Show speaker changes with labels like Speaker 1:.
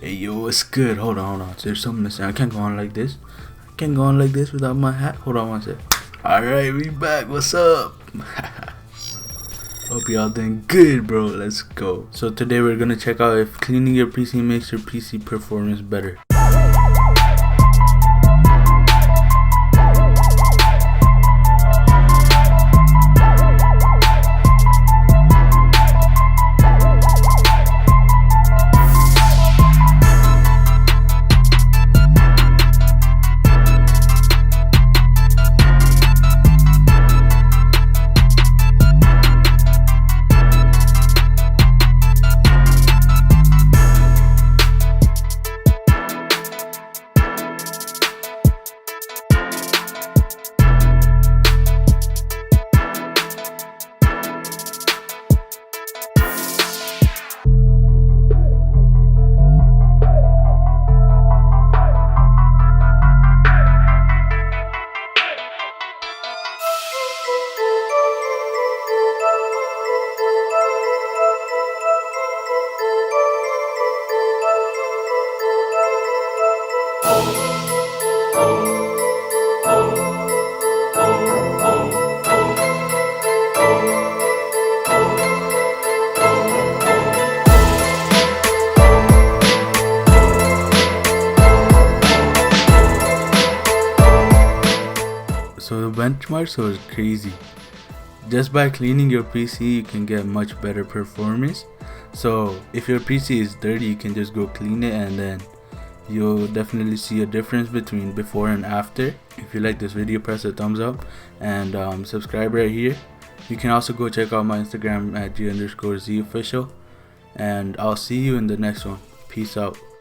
Speaker 1: Hey yo, what's good? Hold on. There's something missing. I can't go on like this. I can't go on like this without my hat. Hold on one sec. Alright, we back. What's up? Hope y'all doing good, bro. Let's go. So today we're gonna check out if cleaning your PC makes your PC performance better. So the benchmarks was crazy. Just by cleaning your PC, you can get much better performance. So if your PC is dirty, you can just go clean it, and then you'll definitely see a difference between before and after. If you like this video, press a thumbs up and subscribe right here. You can also go check out my Instagram at G_Z official, and I'll see you in the next one. Peace out.